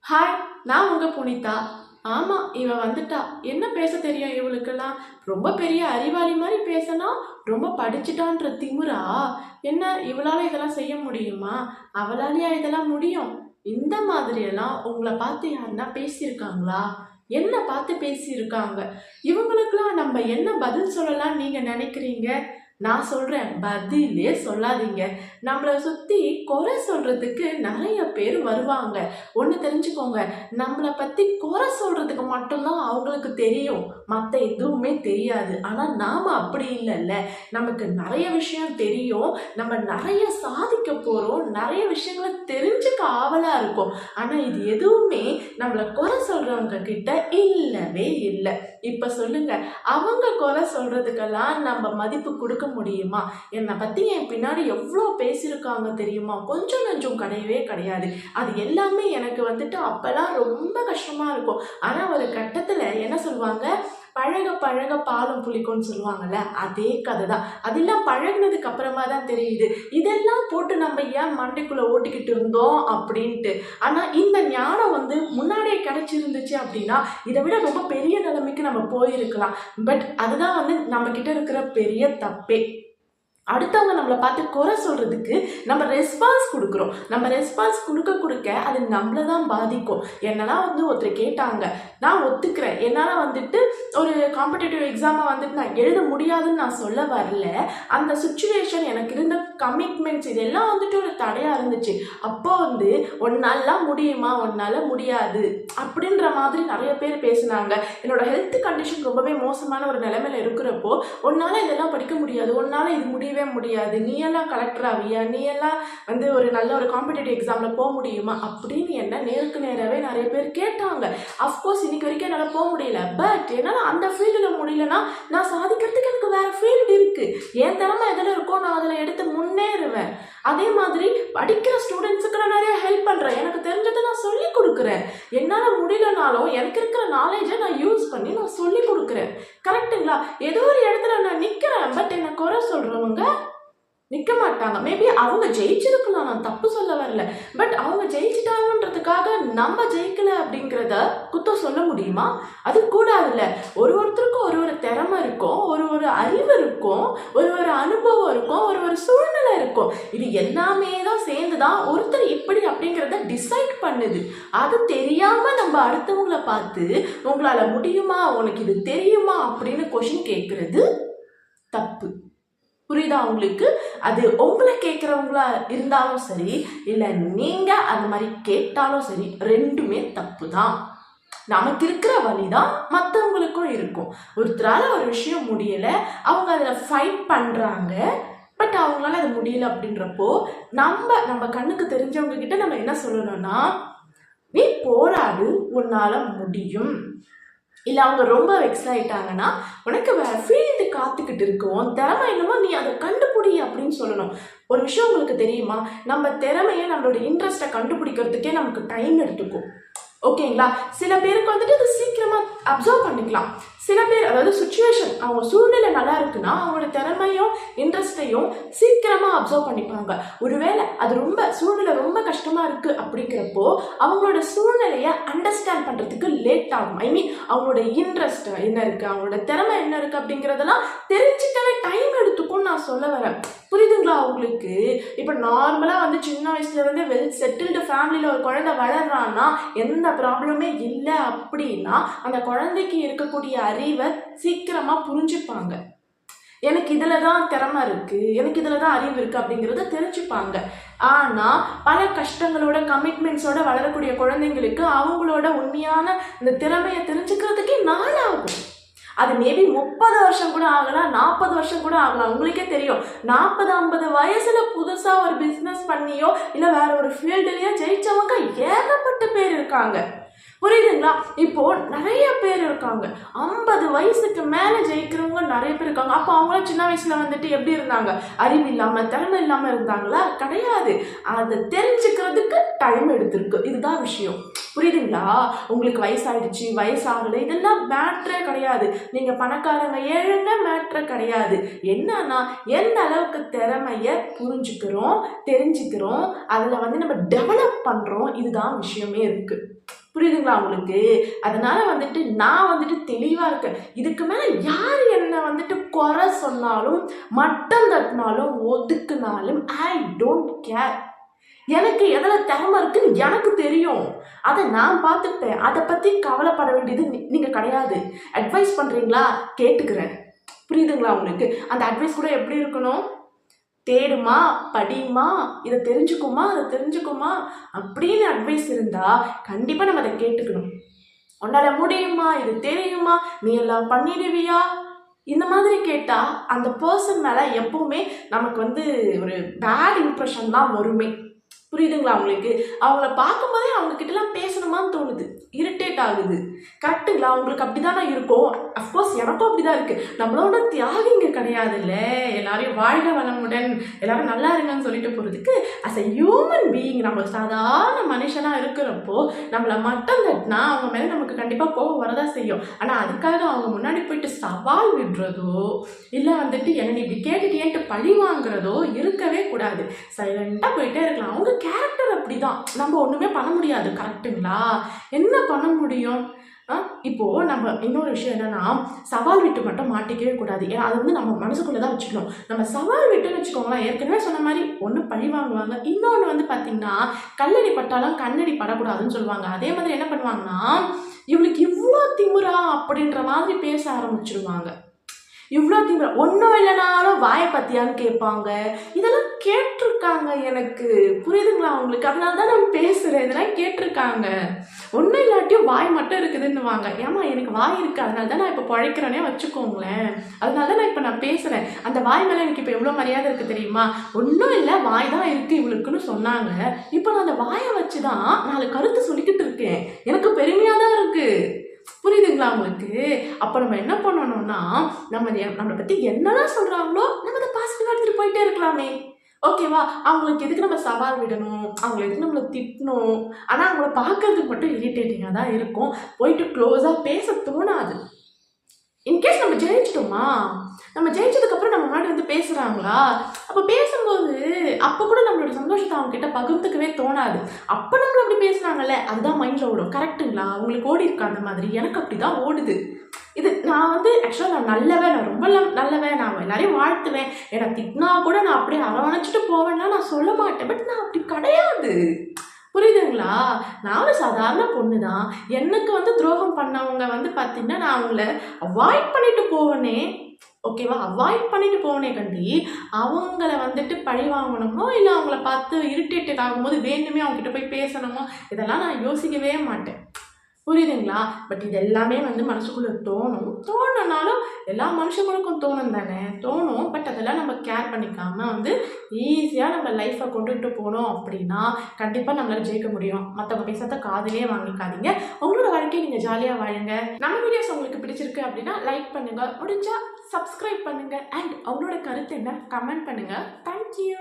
Hi, நான் உங்க புனிதா. ஆமா, இவ வந்துட்டா. என்ன பேச தெரியும் இவளுக்கெல்லாம்? ரொம்ப பெரிய அறிவாளி மாதிரி பேசினா ரொம்ப படிச்சுட்டான்ற திமிரா? என்ன இவளால இதெல்லாம் செய்ய முடியுமா? அவளாலையா இதெல்லாம் முடியும்? இந்த மாதிரியெல்லாம் உங்களை பார்த்து யாருன்னா பேசியிருக்காங்களா? என்ன பார்த்து பேசியிருக்காங்க? இவங்களுக்கெல்லாம் நம்ம என்ன பதில் சொல்லலாம்னு நீங்க நினைக்கிறீங்க? நான் சொல்றேன், பதிலே சொல்லாதீங்க. நம்மளை சுத்தி குறை சொல்றதுக்கு நிறைய பேர் வருவாங்க. ஒண்ணு தெரிஞ்சுக்கோங்க, நம்மளை பத்தி குறை சொல்றதுக்கு மட்டும்தான் அவங்களுக்கு தெரியும், மற்ற எதுவுமே தெரியாது. ஆனா நாம அப்படி இல்லைல்ல. நமக்கு நிறைய விஷயம் தெரியும், நம்ம நிறைய சாதிக்க போறோம், நிறைய விஷயங்களை தெரிஞ்சுக்க ஆவலா இருக்கும். ஆனா இது எதுவுமே நம்மளை குறை சொல்றவங்க கிட்ட இல்லவே இல்லை. இப்ப சொல்லுங்க, அவங்க குறை சொல்றதுக்கெல்லாம் நம்ம மதிப்பு கொடுக்க முடியுமா? என்னை பத்தி என் பின்னாடி எவ்வளோ பேசியிருக்காங்க தெரியுமா? கொஞ்சம் நஞ்சம் கிடையவே கிடையாது. அது எல்லாமே எனக்கு வந்துட்டு அப்பெல்லாம் ரொம்ப கஷ்டமா இருக்கும். ஆனா ஒரு கட்டத்துல என்ன சொல்லுவாங்க, பழக பழக பாலும் புளிக்கும்னு சொல்லுவாங்கல்ல, அதே கதை தான். அதெல்லாம் பழகினதுக்கு அப்புறமா தான் தெரியுது இதெல்லாம் போட்டு நம்ம ஏன் மண்டைக்குள்ள ஓட்டிக்கிட்டு இருந்தோம் அப்படின்ட்டு. ஆனா இந்த ஞானம் முன்னாடியே கிடைச்சிருந்துச்சு அப்படின்னா இதை விட ரொம்ப பெரிய நிலைமைக்கு நம்ம போயிருக்கலாம். பட் அதுதான் நம்ம கிட்ட இருக்கிற பெரிய தப்பே. அடுத்தவங்க நம்மளை பார்த்து குறை சொல்றதுக்கு நம்ம ரெஸ்பான்ஸ் கொடுக்குறோம். நம்ம ரெஸ்பான்ஸ் கொடுக்க கொடுக்க அது நம்மளை தான் பாதிக்கும். என்னெல்லாம் ஒருத்தர் கேட்டாங்க, நான் ஒத்துக்கிறேன். என்னால் ஒரு காம்படிட்டிவ் எக்ஸாமை நான் எழுத முடியாதுன்னு நான் சொல்ல வரல. அந்த சுச்சுவேஷன், எனக்கு இருந்த கமிட்மெண்ட்ஸ் இதெல்லாம் ஒரு தடையாக இருந்துச்சு. அப்போ ஒன்னாலாம் முடியுமா, ஒன்னால முடியாது அப்படின்ற மாதிரி நிறைய பேர் பேசினாங்க. என்னோட ஹெல்த் கண்டிஷன் ரொம்பவே மோசமான ஒரு நிலைமையில இருக்கிறப்போ, ஒன்னால இதெல்லாம் படிக்க முடியாது, ஒன்னால இது முடியவே முடியாது, நீ எல்லாம் கலெக்டர் ஆவியா, நீ எல்லாம் ஒரு நல்ல ஒரு காம்படிட்டிவ் எக்ஸாம்ல போக முடியுமா அப்படின்னு என்ன நேருக்கு நேராகவே நிறைய பேர் கேட்டாங்க. அஃப்கோர்ஸ் இன்னைக்கு வரைக்கும் என்னால் போக முடியல. பட் என்னால் அந்த ஃபீல்டில் முடியலன்னா நான் சாதிக்கிறதுக்கு எனக்கு வேற ஃபீல்டு இருக்கு. என் திறமை எதில் இருக்கோ நான் அதில் எடுத்து முன்னேறுவேன். அதே மாதிரி படிக்கிற ஸ்டூடெண்ட்ஸுக்கு நான் நிறைய ஹெல்ப் பண்ணுறேன். எனக்கு தெரிஞ்சதை நான் சொல்லி கொடுக்குறேன். என்னால் முடியலனாலும் எனக்கு இருக்கிற நாலேஜை நான் யூஸ் பண்ணி நான் சொல்லி கொடுக்குறேன். கரெக்டுங்களா? ஏதோ ஒரு இடத்துல நான் நிற்கிறேன், பட் என்னை குறை சொல்கிறவங்க நிற்க மாட்டாங்க. மேபி அவங்க ஜெயிச்சிருக்கலாம், நான் தப்பு சொல்ல வரல. பட் அவங்க ஜெயிச்சிட்டாங்கன்றதுக்காக நம்ம ஜெயிக்கல அப்படிங்கிறத குத்தம் சொல்ல முடியுமா? அது கூடாதுல்ல. ஒருத்தருக்கும் ஒரு திறமை இருக்கும், ஒரு அறிவு இருக்கும், ஒரு அனுபவம் இருக்கும், ஒரு சூழ்நிலை இருக்கும். இது எல்லாமே தான் சேர்ந்து தான் ஒருத்தர் இப்படி அப்படிங்கிறத டிசைட் பண்ணுது. அது தெரியாம நம்ம அடுத்தவங்களை பார்த்து உங்களால முடியுமா, உனக்கு இது தெரியுமா அப்படின்னு கொஸ்டின் கேட்கறது தப்பு. புரியுதா உங்களுக்கு? அது உங்களை கேட்குறவங்களா இருந்தாலும் சரி, இல்லை நீங்க அந்த மாதிரி கேட்டாலும் சரி, ரெண்டுமே தப்பு தான். நமக்கு இருக்கிற வழிதான் மற்றவங்களுக்கும் இருக்கும். ஒருத்தரால ஒரு விஷயம் முடியலை, அவங்க அதில் ஃபைட் பண்ணுறாங்க, பட் அவங்களால அது முடியல அப்படின்றப்போ நம்ம கண்ணுக்கு தெரிஞ்சவங்க கிட்ட நம்ம என்ன சொல்லணும்னா, நீ போராடு, உன்னால முடியும். இல்லை அவங்க ரொம்ப வெக்ஸ் ஆகிட்டாங்கன்னா, உனக்கு வேற ஃபீல்டு காத்துக்கிட்டு இருக்கும், திறமை என்னமோ நீ அதை கண்டுபிடி அப்படின்னு சொல்லணும். ஒரு விஷயம் உங்களுக்கு தெரியுமா, நம்ம திறமையை நம்மளோட இன்ட்ரெஸ்ட்டை கண்டுபிடிக்கிறதுக்கே நமக்கு டைம் எடுத்துக்கும். ஓகேங்களா? சில பேருக்கு அது சீக்கிரமா அப்சர்வ் பண்ணிக்கலாம். சில பேர், அதாவது சுச்சுவேஷன், அவங்க சூழ்நிலை நல்லா இருக்குன்னா அவங்களோட திறமையும் இன்ட்ரெஸ்டையும் சீக்கிரமா அப்சர்வ் பண்ணிப்பாங்க. ஒருவேளை அது சூழ்நிலை ரொம்ப கஷ்டமா இருக்கு அப்படிங்கிறப்போ அவங்களோட சூழ்நிலையை அண்டர்ஸ்டாண்ட் பண்றதுக்கு லேட் ஆகும். ஐ மீன் அவங்களோட இன்ட்ரெஸ்ட் என்ன இருக்கு, அவங்களோட திறமை என்ன இருக்கு அப்படிங்கிறதெல்லாம் தெரிஞ்சுக்கவே டைம் எடுத்துக்கும் நான் சொல்ல வரேன். புரியுதுங்களா உங்களுக்கு? இப்போ நார்மலா சின்ன வயசுல இருந்து வெல் செட்டில்டு ஃபேமிலியில ஒரு குழந்தை வளர்றான்னா எந்த ப்ராப்ளமே இல்லை அப்படின்னா அந்த குழந்தைக்கு இருக்கக்கூடிய அறிவை சீக்கிரமா புரிஞ்சுப்பாங்க. எனக்கு இதில் தான் திறமை இருக்கு, எனக்கு இதில் தான் அறிவு இருக்கு அப்படிங்கிறத தெரிஞ்சுப்பாங்க. ஆனால் பல கஷ்டங்களோட கமிட்மெண்ட்ஸோட வளரக்கூடிய குழந்தைங்களுக்கு அவங்களோட உண்மையான இந்த திறமையை தெரிஞ்சுக்கிறதுக்கே நாளாகும். அது மேபி 30 வருஷம் கூட ஆகலாம், 40 வருஷம் கூட ஆகலாம். உங்களுக்கே தெரியும், 40-50 வயசுல புதுசா ஒரு பிஸ்னஸ் பண்ணியோ இல்லை வேற ஒரு ஃபீல்டுலயோ ஜெயிச்சவங்க ஏகப்பட்ட பேர் இருக்காங்க. புரியுதுங்களா? இப்போ நிறைய பேர் இருக்காங்க, 50 வயசுக்கு மேலே ஜெயிக்கிறவங்க நிறைய பேர் இருக்காங்க. அப்போ அவங்களாம் சின்ன வயசுல எப்படி இருந்தாங்க? அறிவு இல்லாம திறமை இல்லாம இருந்தாங்களா? கிடையாது. அதை தெரிஞ்சுக்கிறதுக்கு டைம் எடுத்திருக்கு. இதுதான் விஷயம். புரியுதுங்களா? உங்களுக்கு வயசாயிடுச்சு, வயசாகலை, இதெல்லாம் மேட்ரே கிடையாது. நீங்க பணக்காரங்க ஏழுங்க மேட்ரே கிடையாது. என்னன்னா எந்த அளவுக்கு திறமைய புரிஞ்சுக்கிறோம், தெரிஞ்சுக்கிறோம், அதுல நம்ம டெவலப் பண்றோம், இதுதான் விஷயமே இருக்கு. புரியுதுங்களா உங்களுக்கு? அதனால வந்துட்டு நான் வந்துட்டு தெளிவாக இருக்கேன். இதுக்கு மேலே யார் என்னை வந்துட்டு குறை சொன்னாலும், மட்டம் தட்டினாலும், ஒதுக்குனாலும் ஐ டோன்ட் கேர். எனக்கு எதில் திறமை இருக்குன்னு எனக்கு தெரியும். அதை நான் பார்த்துப்பேன். அதை பற்றி கவலைப்பட வேண்டியது நீங்கள் கிடையாது. அட்வைஸ் பண்ணுறீங்களா? கேட்டுக்கிறேன். புரியுதுங்களா உங்களுக்கு? அந்த அட்வைஸ் கூட எப்படி இருக்கணும்? தேடுமா, படிமா, இதை தெரிஞ்சுக்குமா, அதை தெரிஞ்சுக்குமா அப்படின்னு அட்வைஸ் இருந்தால் கண்டிப்பாக நம்ம அதை கேட்டுக்கணும். உன்னால முடியுமா, இது தெரியுமா, நீ எல்லாம் பண்ணிடுவியா, இந்த மாதிரி கேட்டால் அந்த பர்சன் மேலே எப்பவுமே நமக்கு வந்து ஒரு பேட் இம்ப்ரெஷன் தான் வருமே. புரியுதுங்களா உங்களுக்கு? அவங்கள பார்க்கும்போதே அவங்கக்கிட்டலாம் பேசணுமான்னு தோணுது, இரிட்டேட் ஆகுது. கரெக்டுங்களா? உங்களுக்கு அப்படி தானே இருக்கும். அஃப்கோர்ஸ் எனக்கும் அப்படி தான் இருக்குது. நம்மளோட தியாகிங்க கிடையாது இல்லை, எல்லாரையும் வாழ்க வளமுடன் எல்லாரும் நல்லா இருங்கன்னு சொல்லிட்டு போகிறதுக்கு. அஸ் அ ஹியூமன் பீயிங் நம்ம சாதாரண மனுஷனாக இருக்கிறப்போ நம்மளை மட்டம் தட்டினா அவங்க மேலே நமக்கு கண்டிப்பாக கோபம் வரதான் செய்யும். ஆனால் அதுக்காக அவங்க முன்னாடி போயிட்டு சவால் விடுறதோ இல்லை வந்துட்டு என்னை இப்படி கேட்டுட்டேன்ட்டு பழி வாங்குறதோ இருக்கவே கூடாது. சைலண்ட்டாக போயிட்டே இருக்கலாம். அவங்க கேரக்டர் அப்படி தான், நம்ம ஒன்றுமே பண்ண முடியாது. கரெக்டுங்களா? என்ன பண்ண முடியும்? இப்போது நம்ம இன்னொரு விஷயம் என்னென்னா, சவால் விட்டு மட்டும் மாட்டிக்கவே கூடாது. ஏன்னா அது வந்து நம்ம மனசுக்குள்ளே தான் வச்சுக்கணும். நம்ம சவால் விட்டுன்னு வச்சுக்கோங்களேன், ஏற்கனவே சொன்ன மாதிரி ஒன்று பழி வாங்குவாங்க, இன்னொன்று வந்து பார்த்திங்கன்னா கல்லடி பட்டாலும் கண்ணடி படக்கூடாதுன்னு சொல்லுவாங்க. அதே மாதிரி என்ன பண்ணுவாங்கன்னா, இவளுக்கு இவ்வளோ திமுறா அப்படின்ற மாதிரி பேச ஆரம்பிச்சிருவாங்க. இவ்வளோ திமுறா, ஒன்றும் இல்லைனாலும் வாயை பற்றியான்னு கேட்பாங்க. இதெல்லாம் கேட்டிருக்காங்க எனக்கு. புரியுதுங்களா உங்களுக்கு? அதனால தான் நான் பேசுகிறேன். இதெல்லாம் கேட்டிருக்காங்க. ஒன்றும் இல்லாட்டியும் வாய் மட்டும் இருக்குதுன்னுவாங்க. ஏமா எனக்கு வாய் இருக்குது, அதனால தான் நான் இப்போ பழைக்கிறேனே வச்சுக்கோங்களேன். அதனால தான் நான் இப்போ பேசுகிறேன். அந்த வாய் மேலே எனக்கு இப்போ எவ்வளோ மரியாதை இருக்குது தெரியுமா? ஒன்றும் இல்லை, வாய் தான் இருக்குது இவளுக்குன்னு சொன்னாங்க. இப்போ நான் அந்த வாயை வச்சு தான் 4 கருத்து சொல்லிக்கிட்டு இருக்கேன். எனக்கு பெருமையாக தான் இருக்குது. புரியுதுங்களா உங்களுக்கு? அப்போ நம்ம என்ன பண்ணணும்னா, நம்மளை பற்றி என்னெல்லாம் சொல்கிறாங்களோ நம்ம அதை பாசிட்டிவாக எடுத்துகிட்டு போயிட்டே இருக்கலாமே. ஓகேவா? அவங்களுக்கு எதுக்கு நம்ம சவால் விடணும், அவங்களை எதுக்கு நம்மளை திட்டணும்? ஆனால் அவங்கள பார்க்கறதுக்கு மட்டும் இரிட்டேட்டிங்காக தான் இருக்கும். போயிட்டு க்ளோஸாக பேச தோணாது. இன்கேஸ் நம்ம ஜெயிச்சிட்டோமா, நம்ம ஜெயிச்சதுக்கப்புறம் நம்ம முன்னாடி வந்து பேசுகிறாங்களா, அப்போ பேசும்போது அப்போ கூட நம்மளோட சந்தோஷத்தை அவங்ககிட்ட பகிர்ந்துக்கவே தோணாது. அப்போ நம்மள அப்படி பேசுனாங்கல்ல, அதுதான் மைண்டில் ஓடும். கரெக்டுங்களா? உங்களுக்கு ஓடி இருக்கா அந்த மாதிரி? எனக்கு அப்படி தான் ஓடுது. இது நான் வந்து ஆக்சுவலாக நான் நல்லவன், நான் ரொம்ப நல்லவன், நான் எல்லாரையும் வாழ்த்துவேன், என்னை திட்டினா கூட நான் அப்படியே அரவணைச்சிட்டு போவேன்னா நான் சொல்ல மாட்டேன். பட் நான் அப்படி கிடையாது. புரியுதுங்களா? நான் ஒரு சாதாரண பொண்ணு தான். எனக்கு வந்து துரோகம் பண்ணவங்க வந்து பார்த்திங்கன்னா நான் அவங்கள அவாய்ட் பண்ணிட்டு போவேனே. ஓகேவா? அவாய்ட் பண்ணிட்டு போவனே கண்டி அவங்கள வந்துட்டு பழி வாங்கணுமோ இல்லை அவங்கள பார்த்து இரிட்டேட்டட் ஆகும்போது வேணுமே அவங்ககிட்ட போய் பேசணுமோ, இதெல்லாம் நான் யோசிக்கவே மாட்டேன். புரியுதுங்களா? பட் இது எல்லாமே வந்து மனசுக்குள்ளே தோணுனாலும் எல்லா மனுஷங்களுக்கும் தோணும் தானே, தோணும். பட் அதெல்லாம் நம்ம கேர் பண்ணிக்காமல் வந்து ஈஸியாக நம்ம லைஃப்பை கொண்டுட்டு போனோம் அப்படின்னா கண்டிப்பாக நம்மளால் ஜெயிக்க முடியும். மற்றவங்க பேசுறத காதிலே வாங்கிக்காதீங்க. உங்களோட வாழ்க்கையை நீங்கள் ஜாலியாக வாழுங்க. நம்ம வீடியோஸ் உங்களுக்கு பிடிச்சிருக்கு அப்படின்னா லைக் பண்ணுங்கள், முடிஞ்சால் சப்ஸ்கிரைப் பண்ணுங்கள். அண்ட் அவங்களோட கருத்து என்ன கமெண்ட் பண்ணுங்கள். தேங்க்யூ.